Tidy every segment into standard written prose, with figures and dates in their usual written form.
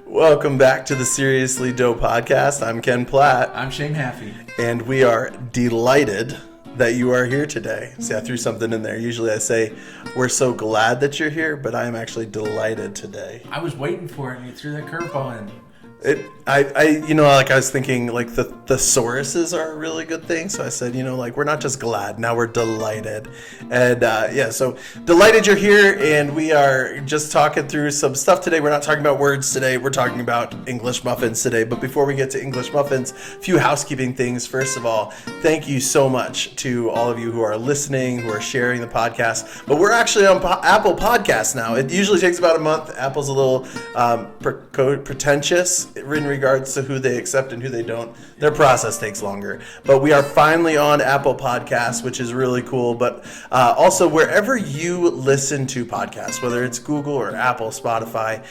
Welcome back to the Seriously Doe podcast. I'm Ken Platt. I'm Shane Haffey. And we are delighted that you are here today. See, I threw something in there. Usually I say, we're so glad that you're here, but I am actually delighted today. I was waiting for it and you threw that curveball in. I was thinking, like, the thesauruses are a really good thing. So I said, we're not just glad, now we're delighted. And so delighted you're here, and we are just talking through some stuff today. We're not talking about words today. We're talking about English muffins today. But before we get to English muffins, a few housekeeping things. First of all, thank you so much to all of you who are listening, who are sharing the podcast. But we're actually on Apple Podcasts now. It usually takes about a month. Apple's a little pretentious in regards to who they accept and who they don't. Their process takes longer. But we are finally on Apple Podcasts, which is really cool. But also, wherever you listen to podcasts, whether it's Google or Apple, Spotify,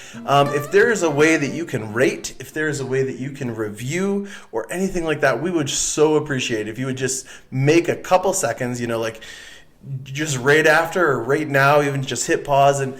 if there is a way that you can rate, if there is a way that you can review or anything like that, we would so appreciate if you would just make a couple seconds, just rate after or rate now, even just hit pause and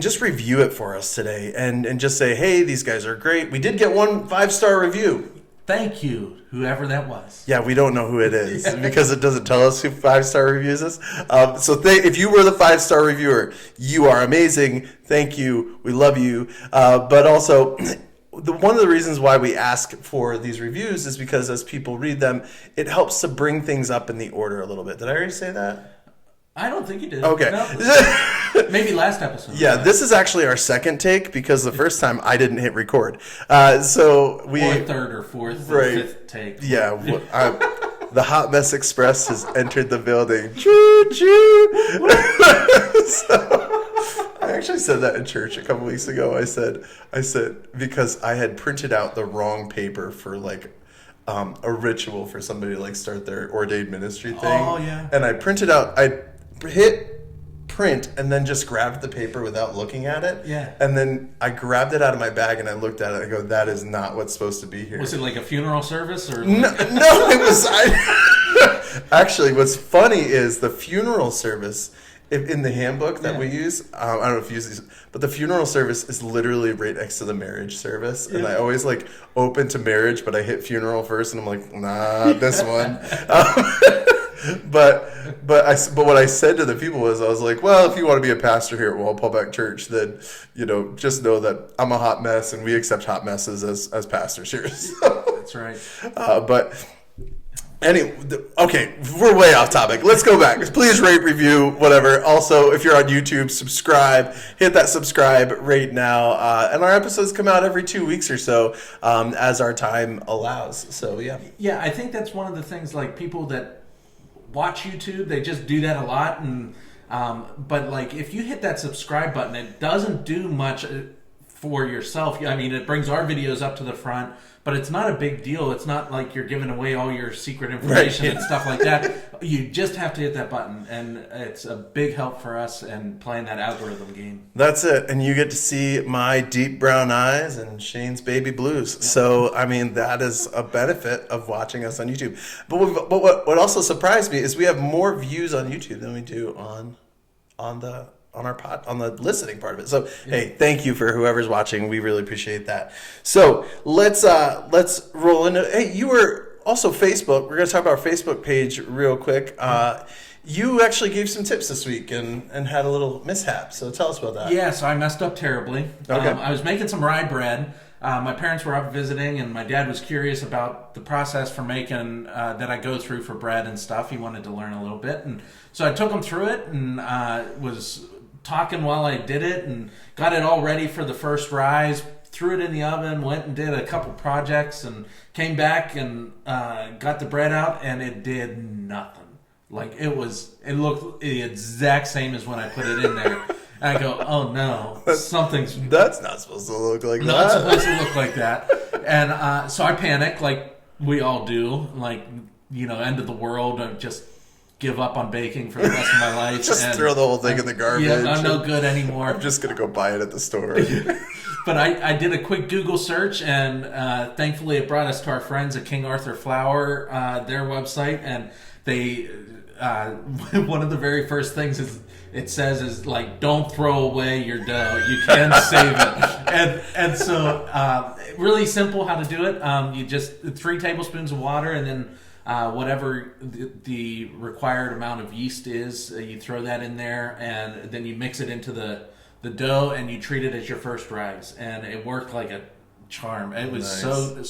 just review it for us today and just say, hey, these guys are great. We did get one 5-star review. Thank you, whoever that was. Yeah, we don't know who it is because it doesn't tell us who 5-star reviews us. If you were the 5-star reviewer, you are amazing. Thank you. We love you. But also, one of the reasons why we ask for these reviews is because as people read them, it helps to bring things up in the order a little bit. Did I already say that? I don't think you did. Okay. No. Maybe last episode. Yeah, this is actually our second take because the first time I didn't hit record. Or third or fourth or fifth take. Yeah. The Hot Mess Express has entered the building. Choo choo. I actually said that in church a couple weeks ago. I said because I had printed out the wrong paper for a ritual for somebody to start their ordained ministry thing. Oh yeah. And I printed out. I hit print and then just grabbed the paper without looking at it. Yeah. And then I grabbed it out of my bag and I looked at it and I go, that is not what's supposed to be here. Was it like a funeral service or? No, it was. Actually, what's funny is the funeral service in the handbook that we use. I don't know if you use these, but the funeral service is literally right next to the marriage service. And I always open to marriage, but I hit funeral first and I'm like, nah, this one. But what I said to the people was, I was like, well, if you want to be a pastor here at Walpole Church, then just know that I'm a hot mess, and we accept hot messes as pastors here. So, that's right. But anyway, okay, we're way off topic. Let's go back. Please rate, review, whatever. Also, if you're on YouTube, subscribe. Hit that subscribe right now. And our episodes come out every 2 weeks or so, as our time allows. So yeah. Yeah, I think that's one of the things. People that watch YouTube, they just do that a lot, and but if you hit that subscribe button, it doesn't do much for yourself. I mean, it brings our videos up to the front, but it's not a big deal. It's not like you're giving away all your secret information and stuff like that. You just have to hit that button, and it's a big help for us in playing that algorithm game. That's it. And you get to see my deep brown eyes and Shane's baby blues. Yeah. So, I mean, that is a benefit of watching us on YouTube. But what also surprised me is we have more views on YouTube than we do on the listening part of it. So, Hey, thank you for whoever's watching. We really appreciate that. So let's roll into. Hey, you were also Facebook. We're going to talk about our Facebook page real quick. You actually gave some tips this week and had a little mishap. So tell us about that. Yeah, so I messed up terribly. Okay. I was making some rye bread. My parents were up visiting, and my dad was curious about the process for making that I go through for bread and stuff. He wanted to learn a little bit, and so I took him through it and was talking while I did it and got it all ready for the first rise, threw it in the oven, went and did a couple projects, and came back and got the bread out, and it did nothing. It looked the exact same as when I put it in there. And I go, oh no, that's not supposed to look like that. Not supposed to look like that. And so I panicked, like we all do, end of the world, and just give up on baking for the rest of my life. Just throw the whole thing in the garbage. Yeah, I'm no good anymore. I'm just going to go buy it at the store. But I did a quick Google search, and thankfully it brought us to our friends at King Arthur Flour, their website, and they one of the very first things is it says is like, don't throw away your dough. You can save it. And so really simple how to do it. You just 3 tablespoons of water, and then whatever the required amount of yeast is, you throw that in there, and then you mix it into the dough, and you treat it as your first rise. And it worked like a charm. It was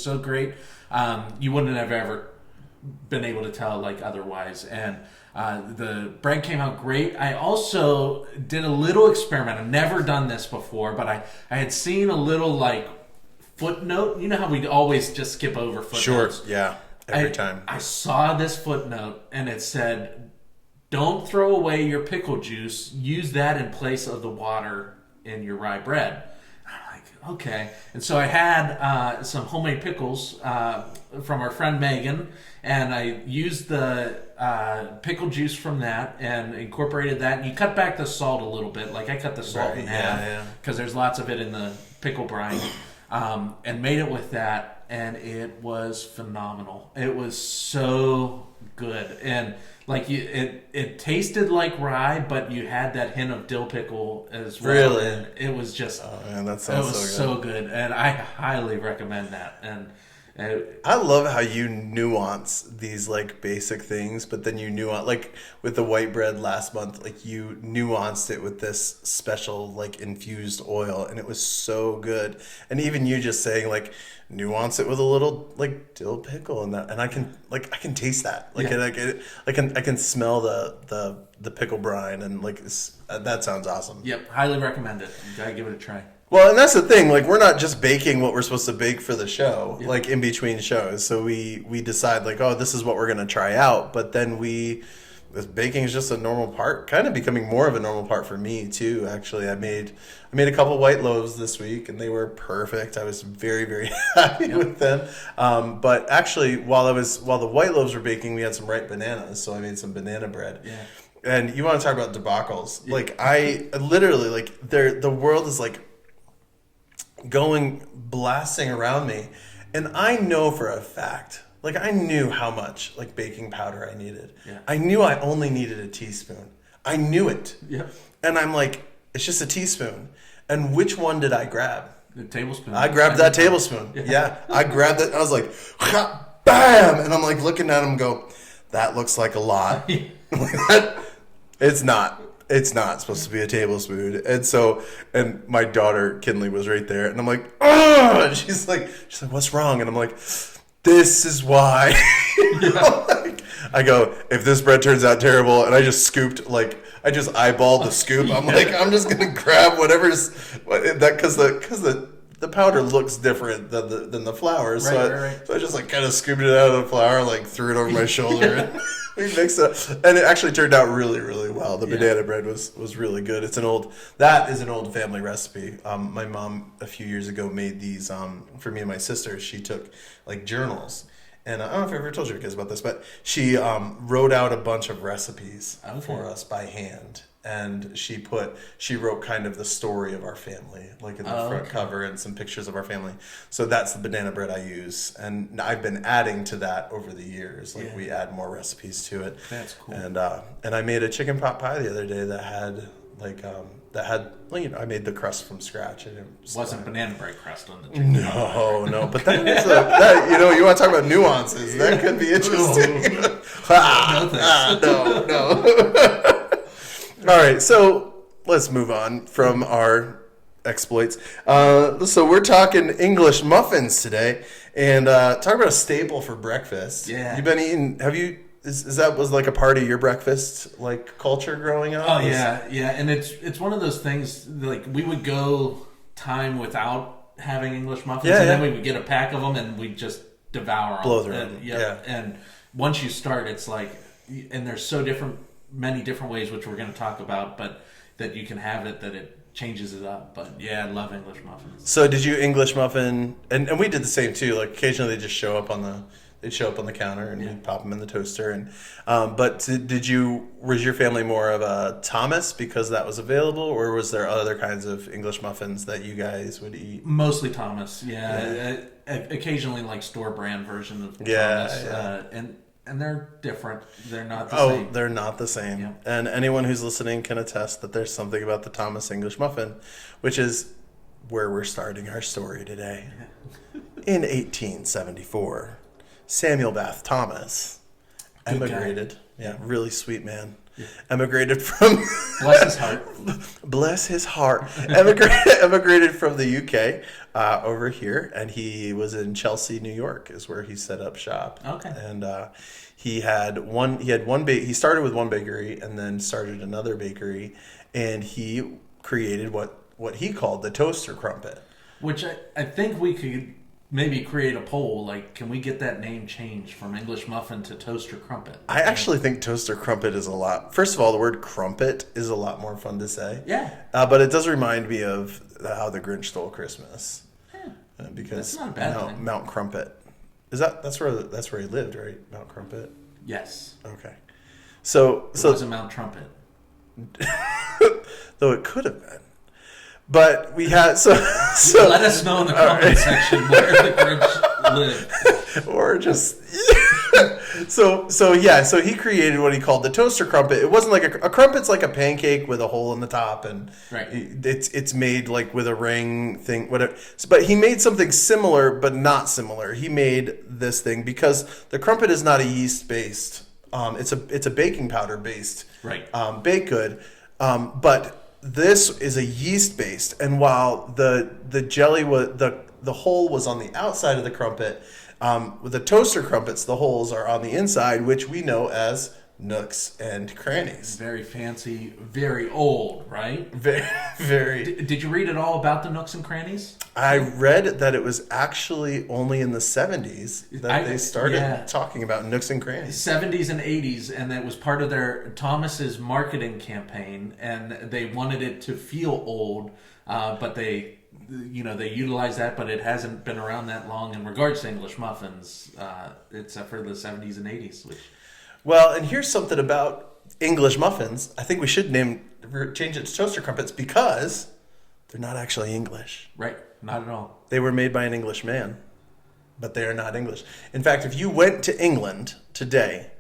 so great. You wouldn't have ever been able to tell like otherwise. And the bread came out great. I also did a little experiment. I've never done this before, but I had seen a little like footnote. You know how we always just skip over footnotes? Sure, yeah, every time. I saw this footnote, and it said, don't throw away your pickle juice. Use that in place of the water in your rye bread. I'm like, okay. And so I had some homemade pickles from our friend Megan, and I used the pickle juice from that and incorporated that. And you cut back the salt a little bit. Like I cut the salt in half because there's lots of it in the pickle brine, and made it with that, and it was phenomenal. It was so good, and like it tasted like rye, but you had that hint of dill pickle as well. Really? And it was just, that sounds so good, and I highly recommend that. And I love how you nuance these like basic things, but then you nuance, like with the white bread last month, like you nuanced it with this special like infused oil, and it was so good. And even you just saying like nuance it with a little like dill pickle and that, and I can taste that, like I can smell the pickle brine, and like that sounds awesome. Yep, highly recommend it. You gotta give it a try. Well, and that's the thing, like we're not just baking what we're supposed to bake for the show, like in between shows. So we decide like, oh, this is what we're going to try out. But then this baking is just a normal part, kind of becoming more of a normal part for me too. Actually, I made a couple white loaves this week, and they were perfect. I was very, very happy with them. But actually, while the white loaves were baking, we had some ripe bananas, so I made some banana bread. Yeah. And you want to talk about debacles? Yeah. Like I literally like the world is like blasting around me, and I know for a fact, like I knew how much like baking powder I needed. I knew I only needed a teaspoon. I knew it. And I'm like, it's just a teaspoon. And which one did I grab? The tablespoon. I grabbed that tablespoon. I grabbed it. I was like, bam, and I'm like looking at him, go, that looks like a lot. It's not. It's not supposed to be a tablespoon. And my daughter, Kinley, was right there. And I'm like, oh! And she's like, what's wrong? And I'm like, this is why. Like, I go, if this bread turns out terrible, and I just eyeballed the scoop. I'm like, I'm just going to grab whatever's, because the powder looks different than the flour. So I just like kind of scooped it out of the flour, like threw it over my shoulder. And we mixed it, and it actually turned out really, really well. The banana bread was really good. That is an old family recipe. My mom a few years ago made these for me and my sister. She took like journals, and I don't know if I ever told you guys about this, but she wrote out a bunch of recipes for us by hand. And she wrote kind of the story of our family, like in the front cover, and some pictures of our family. So that's the banana bread I use, and I've been adding to that over the years. Like we add more recipes to it. That's cool. And I made a chicken pot pie the other day that had I made the crust from scratch, and it wasn't banana bread crust on the chicken. No, but that is you want to talk about nuances? That could be interesting. No. All right, so let's move on from our exploits. So we're talking English muffins today, and talk about a staple for breakfast. Yeah. You've been eating. Have you? Was like a part of your breakfast like culture growing up? Oh yeah, and it's one of those things like we would go time without having English muffins, and then we would get a pack of them and we'd just devour them. Blow through them. And once you start, it's like, and there's many different ways, which we're going to talk about, but that you can have it, that it changes it up. But yeah, I love English muffins. So did you English muffin, and we did the same too, like occasionally they just show up on the counter, and we'd pop them in the toaster. And but was your family more of a Thomas because that was available, or was there other kinds of English muffins that you guys would eat? Mostly Thomas, occasionally like store brand version of Thomas. And and they're different. They're not the same. Oh, they're not the same. Yeah. And anyone who's listening can attest that there's something about the Thomas English muffin, which is where we're starting our story today. In 1874, Samuel Bath Thomas Good emigrated. guy. Yeah, really sweet man. Yeah. Emigrated from... Bless his heart. Bless his heart. Emigrated from the UK over here, and he was in Chelsea, New York, is where he set up shop. Okay. And he started with one bakery and then started another bakery, and he created what he called the toaster crumpet. Which I think we could maybe create a poll, like, can we get that name changed from English muffin to toaster crumpet? I actually think toaster crumpet is a lot. First of all, the word crumpet is a lot more fun to say. Yeah. But it does remind me of How the Grinch Stole Christmas. Yeah. Because That's not a bad thing. Mount Crumpet. That's where he lived, right? Mount Crumpet. Yes. Okay. So It wasn't Mount Trumpet. though it could have been. But we had Let us know in the comment section where the Grinch lived. Or just so he created what he called the toaster crumpet. It wasn't like a crumpet's like a pancake with a hole in the top, and Right. it's made like with a ring thing, whatever. But he made something similar, but not similar. He made this thing because the crumpet is not a yeast based. It's a baking powder based Right. baked good, but this is a yeast based. And while the jelly was the hole was on the outside of the crumpet. With the toaster crumpets, the holes are on the inside, which we know as nooks and crannies. Very fancy, very old, right? Very, very. Did you read at all about the nooks and crannies? I read that it was actually only in the 70s that they started talking about nooks and crannies. 70s and 80s, and that was part of their Thomas's marketing campaign, and they wanted it to feel old, but they utilize that, but it hasn't been around that long in regards to English muffins, except for the 70s and 80s. Well, and here's something about English muffins. I think we should change it to toaster crumpets because they're not actually English. Right, not at all. They were made by an English man, but they are not English. In fact, if you went to England today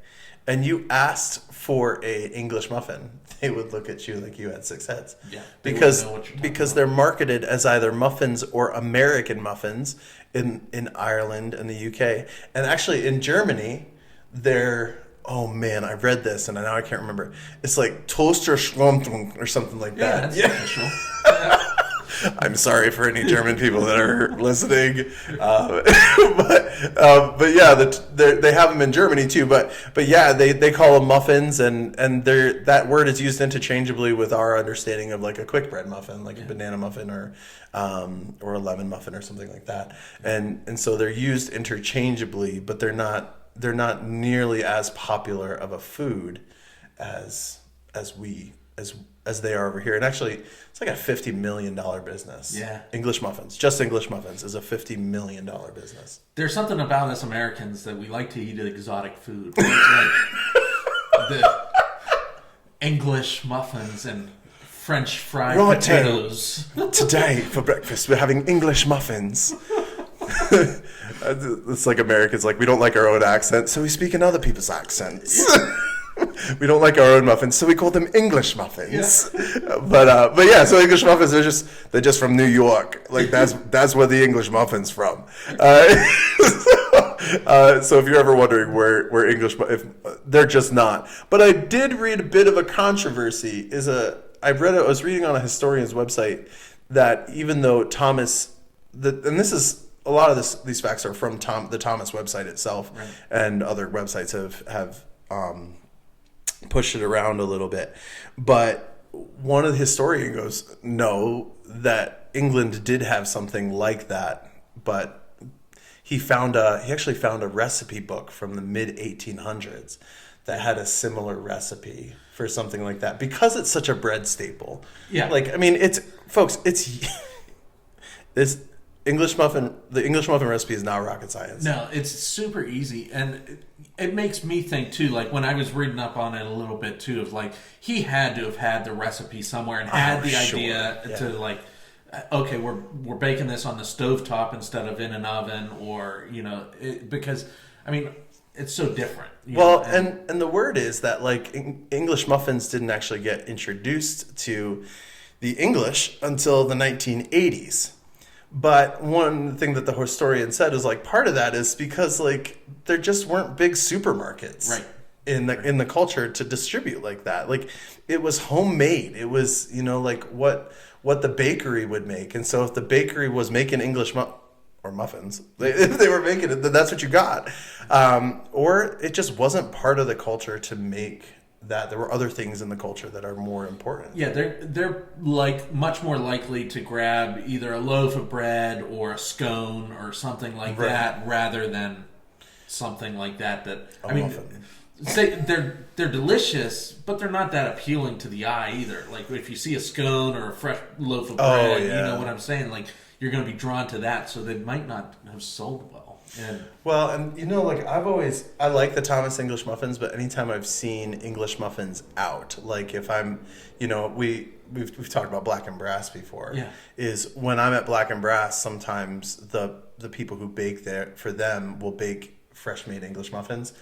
and you asked for a English muffin, they would look at you like you had six heads. Yeah, because they're marketed as either muffins or American muffins in Ireland and the UK. And actually in Germany, they're, oh man, I read this and now I can't remember. It's like Toaster Schlumptung or something like that. Yeah, that's official. I'm sorry for any German people that are listening, but yeah, they have them in Germany too. But yeah, they call them muffins, and that word is used interchangeably with our understanding of like a quick bread muffin, like a banana muffin or a lemon muffin or something like that. And so they're used interchangeably, but they're not nearly as popular of a food as they are over here. And actually, it's like a $50 million business. Yeah. English muffins, just English muffins, is a $50 million business. There's something about us Americans that we like to eat exotic food. Like the English muffins and French fried potatoes. Today, for breakfast, we're having English muffins. It's like Americans, like, we don't like our own accent, so we speak in other people's accents. We don't like our own muffins, so we call them English muffins. Yeah. But yeah, so English muffins are just from New York. Like that's where the English muffin's from. So if you're ever wondering where English, if they're just not. But I did read a bit of a controversy. I was reading on a historian's website that even though Thomas, and this is a lot of these facts are from the Thomas website itself, right, and other websites have pushed it around a little bit, but one of the historians goes, no, that England did have something like that, but he actually found a recipe book from the mid 1800s that had a similar recipe for something like that, because it's such a bread staple. Yeah, like, I mean, it's this English muffin. The English muffin recipe is not rocket science. No, it's super easy, and it makes me think too. Like when I was reading up on it a little bit too, of like he had to have had the recipe somewhere and had the idea to like, okay, we're baking this on the stovetop instead of in an oven, or because I mean, it's so different. Well, and the word is that like English muffins didn't actually get introduced to the English until the 1980s. But one thing that the historian said is like part of that is because like there just weren't big supermarkets Right. in the culture to distribute like that. Like it was homemade. It was, you know, like what the bakery would make. And so if the bakery was making English muffins, if they were making it, then that's what you got. Or it just wasn't part of the culture to make that. There were other things in the culture that are more important. Yeah, they're like much more likely to grab either a loaf of bread or a scone or something like Right. that rather than something like that. A muffin. Say they're delicious, but they're not that appealing to the eye either. Like if you see a scone or a fresh loaf of bread, you know what I'm saying? Like you're going to be drawn to that, so they might not have sold well. And you know, like I like the Thomas English muffins, but anytime I've seen English muffins out, like if I'm, you know, we've talked about Black and Brass before. Yeah. Is when I'm at Black and Brass, sometimes the people who bake there for them will bake fresh made English muffins.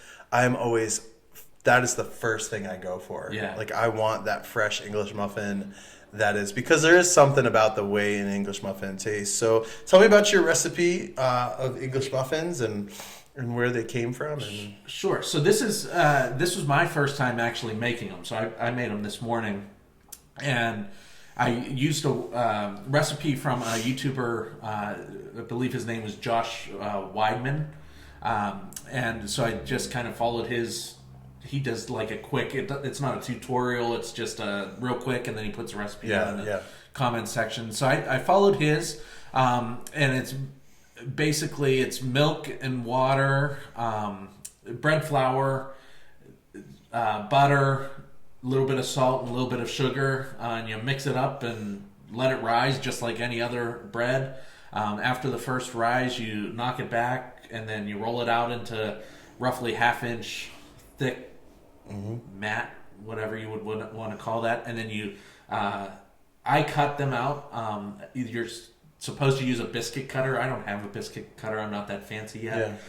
That is the first thing I go for. Yeah. Like I want that fresh English muffin. That is because there is something about the way an English muffin tastes. So tell me about your recipe of English muffins and where they came from. And Sure. So this was my first time actually making them. So I made them this morning, and I used a recipe from a YouTuber. I believe his name was Josh Weidman, and so I just kind of followed his. He does like a quick. It's not a tutorial. It's just a real quick, and then he puts a recipe in the comment section. So I followed his, and it's basically it's milk and water, bread flour, butter, a little bit of salt, and a little bit of sugar, and you mix it up and let it rise just like any other bread. After the first rise, you knock it back, and then you roll it out into roughly half-inch thick mat, whatever you would want to call that, and then you I cut them out. You're supposed to use a biscuit cutter. I don't have a biscuit cutter. I'm not that fancy yet.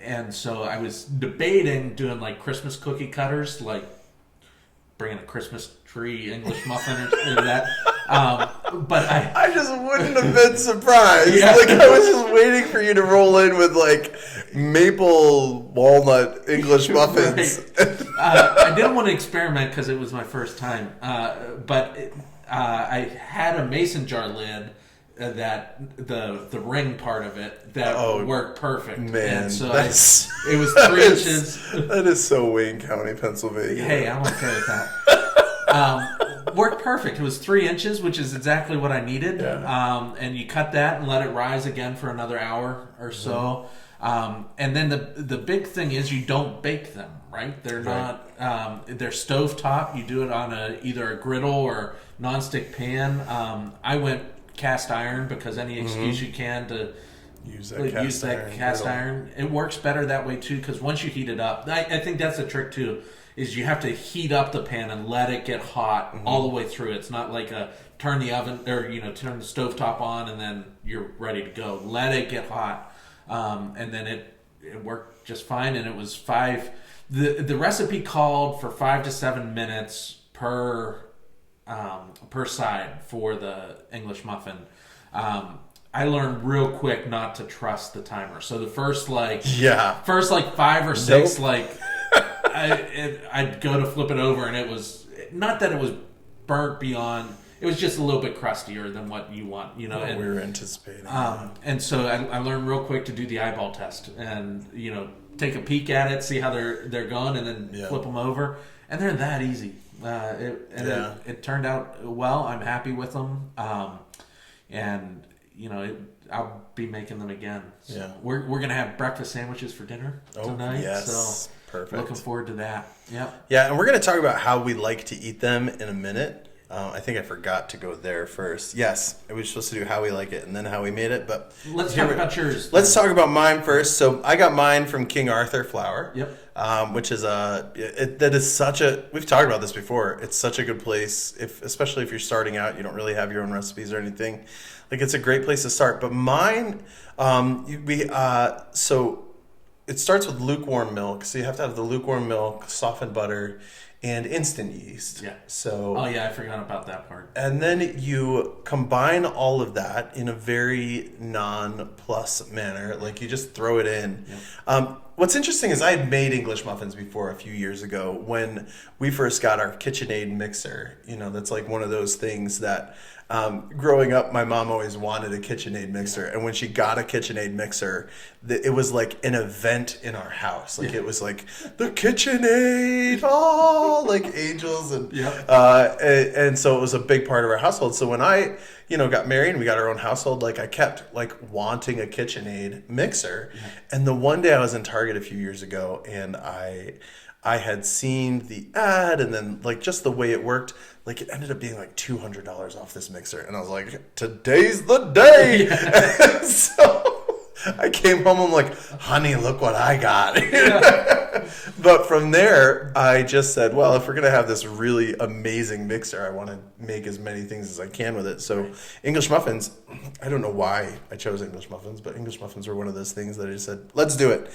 And so I was debating doing like Christmas cookie cutters, like bringing a Christmas tree English muffin or that. But I just wouldn't have been surprised. Like I was just waiting for you to roll in with like maple walnut English muffins. I didn't want to experiment because it was my first time. But I had a mason jar lid that the ring part of it that worked perfect. Man, and so it was 3 inches. That is so Wayne County, Pennsylvania. Hey, I'm okay with that. Worked perfect. It was 3 inches, which is exactly what I needed. Yeah. And you cut that and let it rise again for another hour or so. And then the big thing is you don't bake them, right? They're not. They're stovetop. You do it on either a griddle or nonstick pan. I went cast iron because any excuse you can to use that cast iron. It works better that way too because once you heat it up, I think that's the trick too. Is you have to heat up the pan and let it get hot all the way through. It's not like turn the oven or turn the stovetop on and then you're ready to go. Let it get hot, and then it worked just fine. And it was the recipe called for 5 to 7 minutes per side for the English muffin. I learned real quick not to trust the timer. So the first 5 or 6 I'd go to flip it over and it was not that it was burnt beyond. It was just a little bit crustier than what you want, and we were anticipating. And so I learned real quick to do the eyeball test and take a peek at it, see how they're going, and then flip them over. And they're that easy. It turned out well. I'm happy with them. And I'll be making them again. So we're gonna have breakfast sandwiches for dinner tonight. Yes. So perfect. Looking forward to that. Yep. Yeah, and we're gonna talk about how we like to eat them in a minute. I think I forgot to go there first. Yes, we were supposed to do how we like it and then how we made it, but let's talk about yours. Let's talk about mine first. So I got mine from King Arthur Flour. Yep. Which is that is such a, we've talked about this before. It's such a good place, especially if you're starting out, you don't really have your own recipes or anything. Like it's a great place to start. But mine, so it starts with lukewarm milk. So you have to have the lukewarm milk, softened butter, and instant yeast. Yeah. So. Oh yeah, I forgot about that part. And then you combine all of that in a very non-plus manner. Like you just throw it in. Yeah. What's interesting is I had made English muffins before a few years ago when we first got our KitchenAid mixer. You know, that's like one of those things that growing up, my mom always wanted a KitchenAid mixer. And when she got a KitchenAid mixer, it was like an event in our house. Like it was like the KitchenAid, like angels. And so it was a big part of our household. So when I, got married and we got our own household, like I kept like wanting a KitchenAid mixer. Yeah. And the one day I was in Target a few years ago and I had seen the ad and then like just the way it worked, like it ended up being like $200 off this mixer. And I was like, today's the day. Yeah. So I came home, I'm like, honey, look what I got. Yeah. But from there, I just said, well, if we're going to have this really amazing mixer, I want to make as many things as I can with it. So English muffins, I don't know why I chose English muffins, but English muffins were one of those things that I just said, let's do it.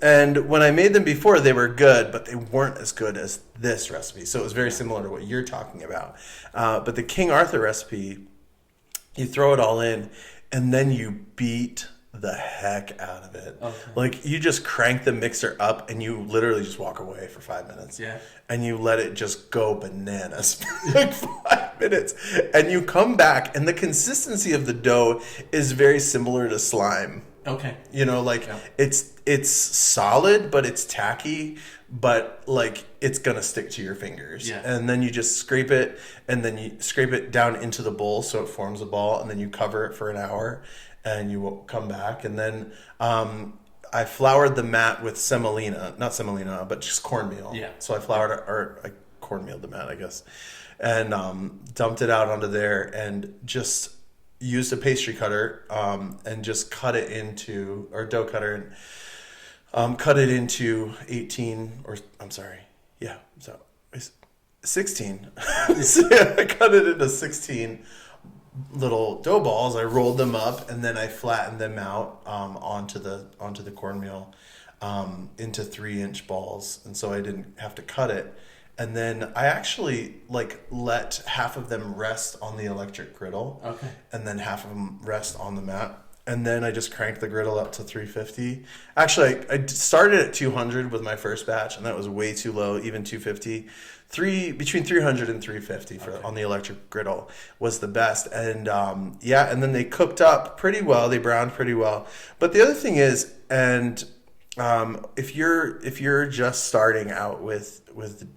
And when I made them before, they were good, but they weren't as good as this recipe. So it was very similar to what you're talking about. But the King Arthur recipe, you throw it all in, and then you beat the heck out of it. Okay. Like you just crank the mixer up and you literally just walk away for 5 minutes. Yeah. And you let it just go bananas for like 5 minutes. And you come back and the consistency of the dough is very similar to slime. Okay. It's solid, but it's tacky, but like it's gonna stick to your fingers. Yeah. And then you just scrape it, and then you scrape it down into the bowl so it forms a ball, and then you cover it for an hour, and you will come back, and then I floured the mat with not semolina, but just cornmeal. Yeah. So I cornmealed the mat, I guess, and dumped it out onto there, and just used a pastry cutter and just cut it into, or dough cutter, and cut it into 16. So I cut it into 16 little dough balls. I rolled them up and then I flattened them out onto the cornmeal into 3-inch balls, and so I didn't have to cut it. And then I actually let half of them rest on the electric griddle. Okay. And then half of them rest on the mat. And then I just cranked the griddle up to 350. Actually, I started at 200 with my first batch, and that was way too low, even 250. Between 300 and 350 on the electric griddle was the best. And and then they cooked up pretty well. They browned pretty well. But the other thing is, if you're just starting out with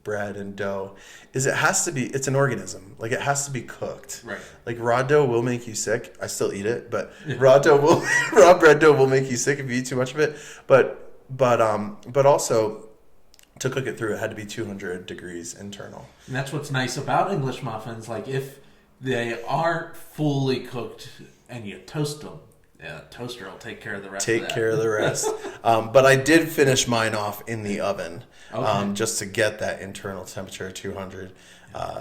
bread and dough, it's an organism. Like it has to be cooked. Right. Like raw dough will make you sick. I still eat it, but raw bread dough will make you sick if you eat too much of it. But also to cook it through, it had to be 200 degrees internal. And that's what's nice about English muffins. Like if they aren't fully cooked and you toast them, yeah, toaster will take care of the rest. But I did finish mine off in the oven, just to get that internal temperature of 200.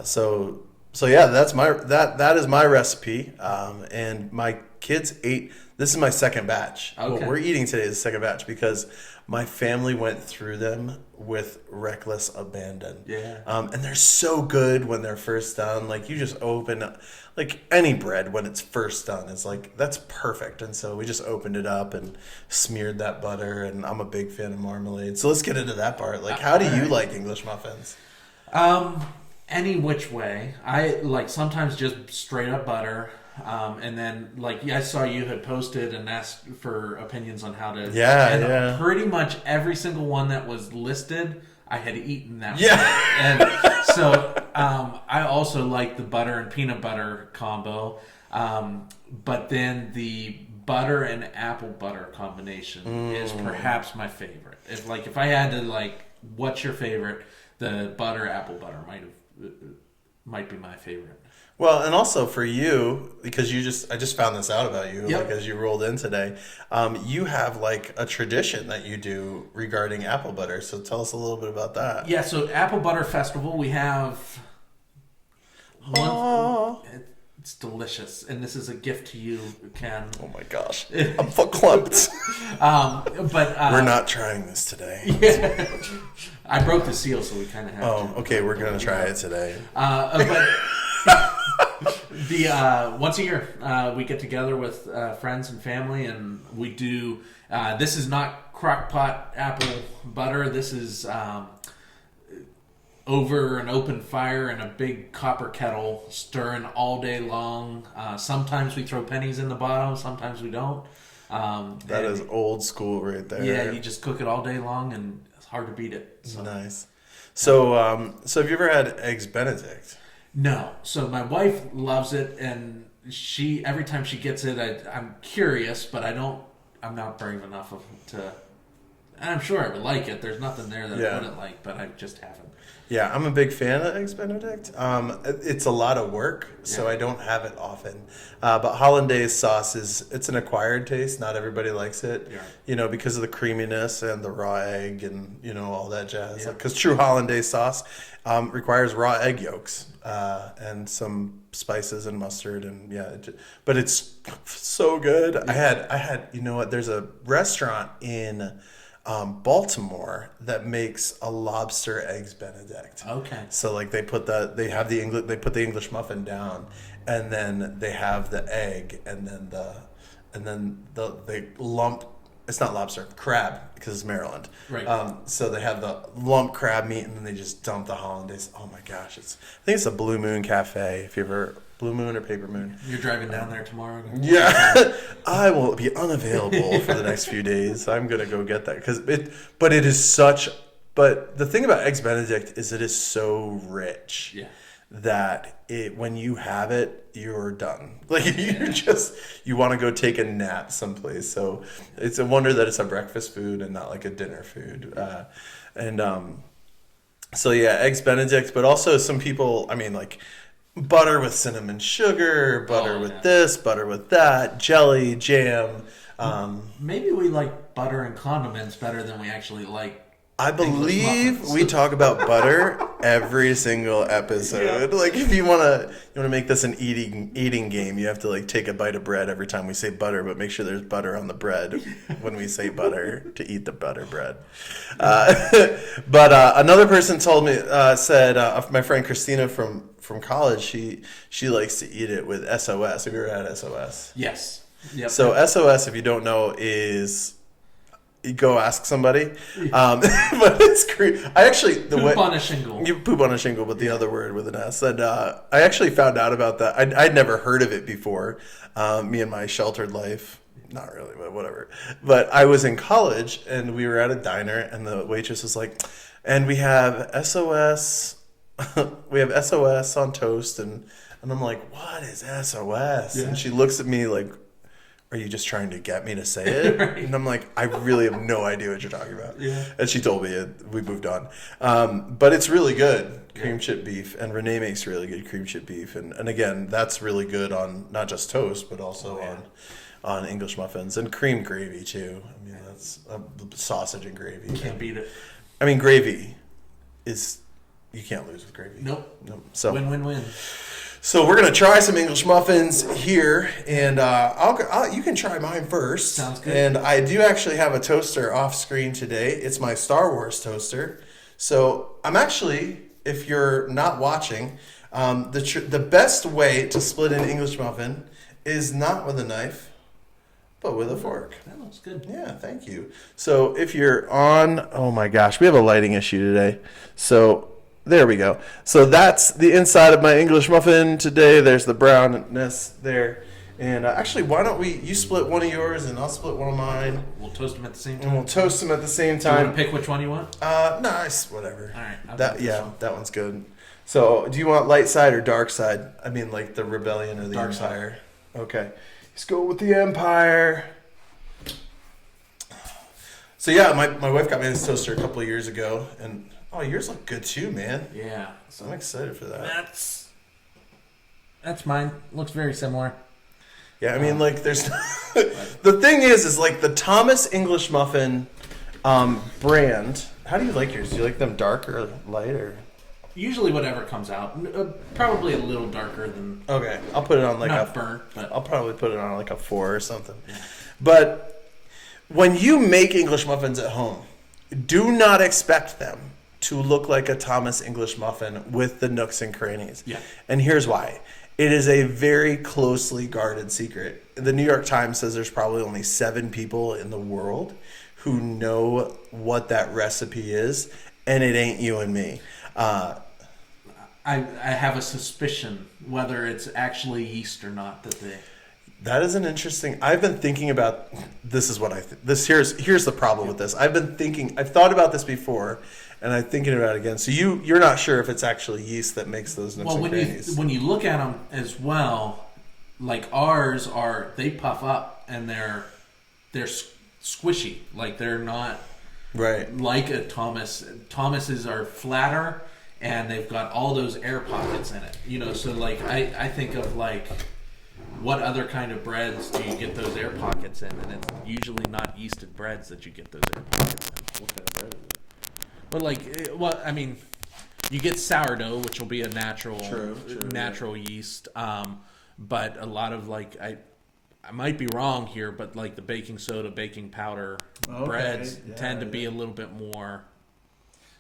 So that is my recipe. And my kids ate. This is my second batch. Okay. What we're eating today is the second batch because my family went through them with reckless abandon. Yeah. And they're so good when they're first done. Like you just open, like any bread when it's first done, it's like, that's perfect. And so we just opened it up and smeared that butter, and I'm a big fan of marmalade. So let's get into that part. Like, how do you like English muffins? Any which way. I like sometimes just straight up butter. And then, I saw you had posted and asked for opinions on how to. Yeah. Pretty much every single one that was listed, I had eaten that. Yeah. And so, I also like the butter and peanut butter combo. But then the butter and apple butter combination is perhaps my favorite. If I had to what's your favorite? The butter apple butter might be my favorite. Well, and also for you, because I just found this out about you, as you rolled in today, you have a tradition that you do regarding apple butter. So tell us a little bit about that. Yeah, so Apple Butter Festival, we have It's delicious, and this is a gift to you, Ken. Oh my gosh, I'm verklempt. We're not trying this today. Yeah. I broke the seal, so we kind of have to. Oh, okay, we're gonna try it today. But once a year we get together with friends and family, and we do. This is not crock-pot apple butter. This is over an open fire in a big copper kettle, stirring all day long. Sometimes we throw pennies in the bottom, sometimes we don't. That is old school right there. Yeah, you just cook it all day long, and it's hard to beat it. So. Nice. So have you ever had Eggs Benedict? No. So my wife loves it, and every time she gets it, I'm curious, but I'm not brave enough to. And I'm sure I would like it. There's nothing there that I wouldn't like, but I just haven't. Yeah, I'm a big fan of Eggs Benedict. It's a lot of work, so I don't have it often. But hollandaise sauce it's an acquired taste. Not everybody likes it, because of the creaminess and the raw egg and all that jazz. Because true hollandaise sauce requires raw egg yolks and some spices and mustard but it's so good. Yeah. I had there's a restaurant in Baltimore that makes a lobster Eggs Benedict. Okay. So like they put the English muffin down, and then they have the egg, and then they lump. It's not lobster, crab, because it's Maryland. Right. So they have the lump crab meat, and then they just dump the hollandaise. Oh my gosh, I think it's a Blue Moon Cafe. If you ever. Blue Moon or Paper Moon. You're driving down there tomorrow? Yeah. I will be unavailable for the next few days. I'm going to go get that. But the thing about Eggs Benedict is it is so rich that when you have it, you're done. Like you want to go take a nap someplace. So it's a wonder that it's a breakfast food and not like a dinner food. Eggs Benedict, but also some people, butter with cinnamon sugar, butter with this, butter with that, jelly, jam. Maybe we like butter and condiments better than we actually like. I believe we talk about butter every single episode. Yeah. Like if you want to make this an eating game, you have to take a bite of bread every time we say butter, but make sure there's butter on the bread when we say butter to eat the butter bread. But another person told me said my friend Christina from college, she likes to eat it with SOS. Have you ever had SOS? Yes. Yep. So SOS, if you don't know, is you go ask somebody. But it's poop on a shingle. You poop on a shingle, but the other word with an S. And I actually found out about that. I'd never heard of it before. Me and my sheltered life. Not really, but whatever. But I was in college, and we were at a diner, and the waitress was like, and we have SOS. We have SOS on toast. And I'm like, what is SOS? Yeah. And she looks at me like, are you just trying to get me to say it? Right. And I'm like, I really have no idea what you're talking about. Yeah. And she told me it. We moved on. But it's really good, cream chip beef. And Renee makes really good cream chip beef. And again, that's really good on not just toast, but also on English muffins. And cream gravy, too. That's sausage and gravy. You can't beat it. Gravy is... You can't lose with gravy. Nope. So win-win-win. So we're gonna try some English muffins here, and you can try mine first. Sounds good. And I do actually have a toaster off screen today. It's my Star Wars toaster. So I'm actually, if you're not watching, the best way to split an English muffin is not with a knife, but with a fork. That looks good. Yeah, thank you. So if you're on, oh my gosh, we have a lighting issue today. So. There we go. So that's the inside of my English muffin today. There's the brownness there. And actually, why don't you split one of yours and I'll split one of mine. We'll toast them at the same time. And we'll toast them at the same time. Do you want to pick which one you want? Nice, whatever. All right. That one's good. So do you want light side or dark side? Like the rebellion or the dark empire? Side. Okay. Let's go with the empire. So yeah, my wife got me this toaster a couple of years ago, and oh, yours look good too, man. Yeah. So I'm excited for that. That's mine. Looks very similar. Yeah, there's the thing is like the Thomas English muffin brand. How do you like yours? Do you like them dark or light or? Usually whatever comes out, probably a little darker than Okay, I'll put it on like not a burnt, but I'll probably put it on like a 4 or something. But when you make English muffins at home, do not expect them to look like a Thomas English muffin with the nooks and crannies. Yeah. And here's why. It is a very closely guarded secret. The New York Times says there's probably only 7 people in the world who know what that recipe is, and it ain't you and me. I have a suspicion whether it's actually yeast or not that they. That is an interesting. I've been thinking about. This is what I. Here's the problem with this. I've thought about this before, and I'm thinking about it again. So you're not sure if it's actually yeast that makes those nooks and crannies. When you look at them as well, like ours are, they puff up and they're squishy. Like they're not Right. like a Thomas. Thomas's are flatter and they've got all those air pockets in it. You know, so like I think of like, what other kind of breads do you get those air pockets in? And it's usually not yeasted breads that you get those air pockets in. What kind of bread is it? But like, well, I mean, you get sourdough, which will be a natural yeast. But a lot of like, I might be wrong here, but like the baking soda, baking powder breads tend to be a little bit more.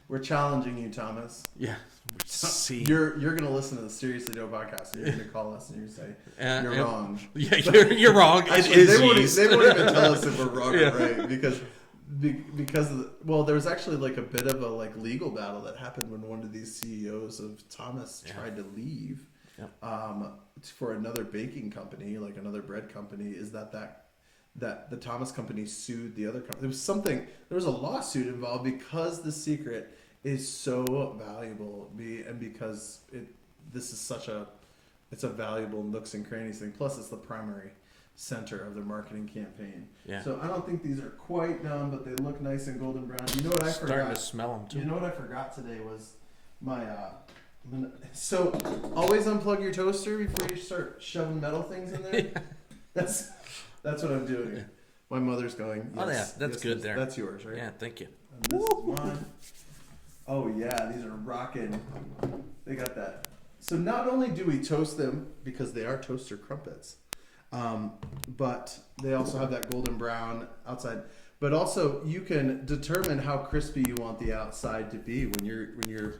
We're challenging you, Thomas. Yeah. See, You're gonna listen to the Seriously Dough podcast. And you're gonna call us and you say you're wrong. Yeah, you're wrong. Actually, it is yeast. they won't even tell us if we're wrong or right because there was actually like a bit of a like legal battle that happened when one of these CEOs of Thomas tried to leave for another baking company, like another bread company. Is that the Thomas company sued the other company? There was a lawsuit involved because the secret is so valuable, and because this is it's a valuable nooks and crannies thing. Plus, it's the primary center of their marketing campaign. Yeah. So I don't think these are quite done, but they look nice and golden brown. You know what I forgot? Starting to smell them too. You know what I forgot today was my. So always unplug your toaster before you start shoving metal things in there. Yeah. That's what I'm doing. My mother's going. Yes, yeah, that's good there. That's yours, right? Yeah, thank you. And this is mine. Oh yeah, these are rocking. They got that. So not only do we toast them because they are toaster crumpets, but they also have that golden brown outside. But also you can determine how crispy you want the outside to be when you're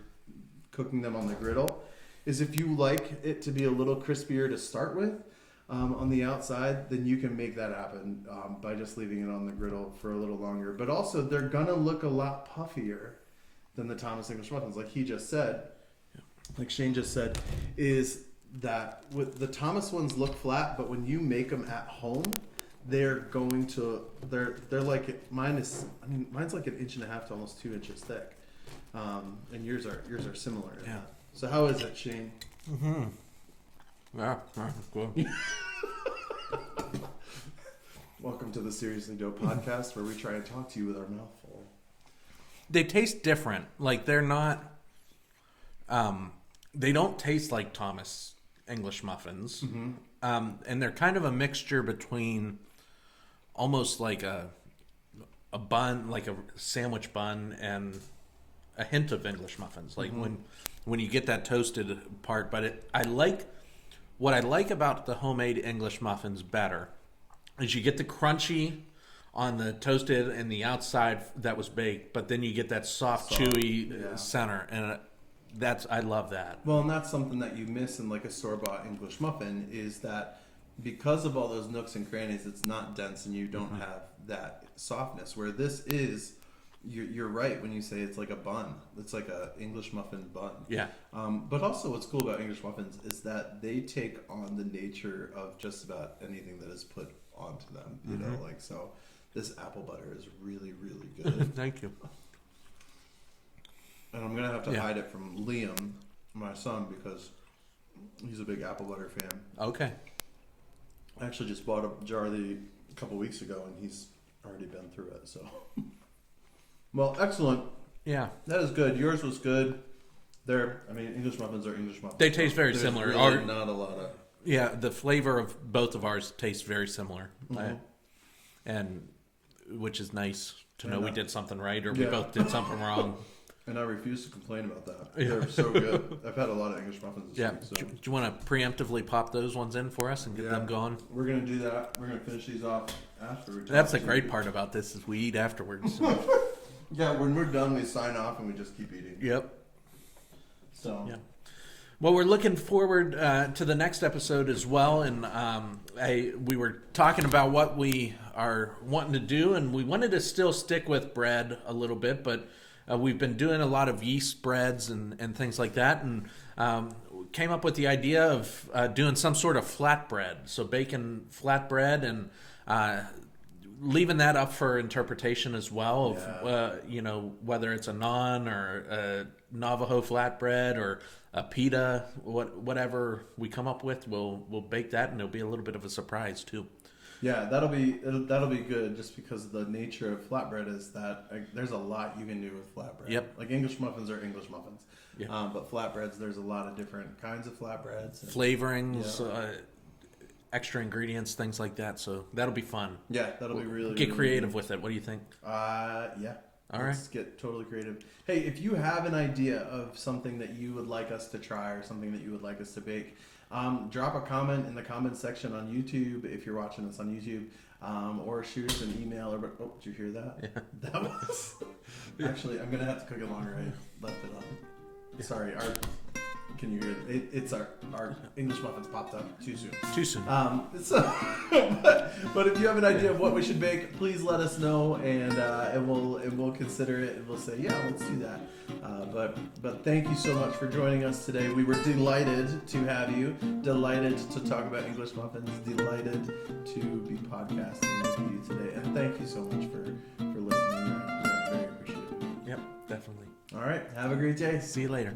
cooking them on the griddle. Is if you like it to be a little crispier to start with on the outside, then you can make that happen by just leaving it on the griddle for a little longer. But also they're gonna look a lot puffier than the Thomas English muffins, like he just said, like Shane just said, is that with the Thomas ones look flat, but when you make them at home, they're like mine's like 1.5 inches to almost 2 inches thick, and yours are similar. Yeah. So how is it, Shane? Mm-hmm. Yeah, good. Welcome to the Seriously Dough podcast, where we try and talk to you with our mouth full. They taste different. Like they're not. They don't taste like Thomas English muffins, and they're kind of a mixture between almost like a bun, like a sandwich bun, and a hint of English muffins. Like when you get that toasted part. But what I like about the homemade English muffins better is you get the crunchy on the toasted and the outside that was baked, but then you get that soft chewy center, and I love that. Well, and that's something that you miss in like a store-bought English muffin, is that because of all those nooks and crannies, it's not dense and you don't have that softness. Where this is, you're right when you say it's like a bun. It's like a English muffin bun. Yeah. But also, what's cool about English muffins is that they take on the nature of just about anything that is put onto them. You know, like so. This apple butter is really, really good. Thank you. And I'm going to have to hide it from Liam, my son, because he's a big apple butter fan. Okay. I actually just bought a jar a couple weeks ago, and he's already been through it. So, well, excellent. Yeah. That is good. Yours was good. English muffins are English muffins. They taste very similar. Really not a lot of... Yeah, the flavor of both of ours tastes very similar. And which is nice to know we did something right or we both did something wrong. And I refuse to complain about that. They're so good. I've had a lot of English muffins this week. So. Do you want to preemptively pop those ones in for us and get them going? We're going to do that. We're going to finish these off afterwards. That's the great part about this is we eat afterwards. Yeah, when we're done, we sign off and we just keep eating. Yep. So. Yeah. Well, we're looking forward to the next episode as well, and we were talking about what we are wanting to do, and we wanted to still stick with bread a little bit, but we've been doing a lot of yeast breads and things like that, and came up with the idea of doing some sort of flatbread, so baking flatbread and leaving that up for interpretation as well of whether it's a naan or a Navajo flatbread or a pita, whatever we come up with, we'll bake that, and it'll be a little bit of a surprise too. Yeah, that'll be good, just because the nature of flatbread is that there's a lot you can do with flatbread. Yep. Like English muffins are English muffins. Yep. But flatbreads, there's a lot of different kinds of flatbreads. Flavorings, extra ingredients, things like that. So that'll be fun. Yeah, that'll be really get really creative good. with it. What do you think? Yeah. All Let's get totally creative. Hey, if you have an idea of something that you would like us to try or something that you would like us to bake, drop a comment in the comment section on YouTube if you're watching this on YouTube, or shoot us an email. Oh, did you hear that? Yeah. That was... Actually, I'm going to have to cook it longer. I left it on. Sorry, can you hear it? It's our English muffins popped up too soon. But if you have an idea of what we should bake, please let us know, and we'll consider it, and we'll say, yeah, let's do that. But thank you so much for joining us today. We were delighted to have you, delighted to talk about English muffins, delighted to be podcasting with you today, and thank you so much for listening. We're very appreciative. Yep, definitely. All right, have a great day. See you later.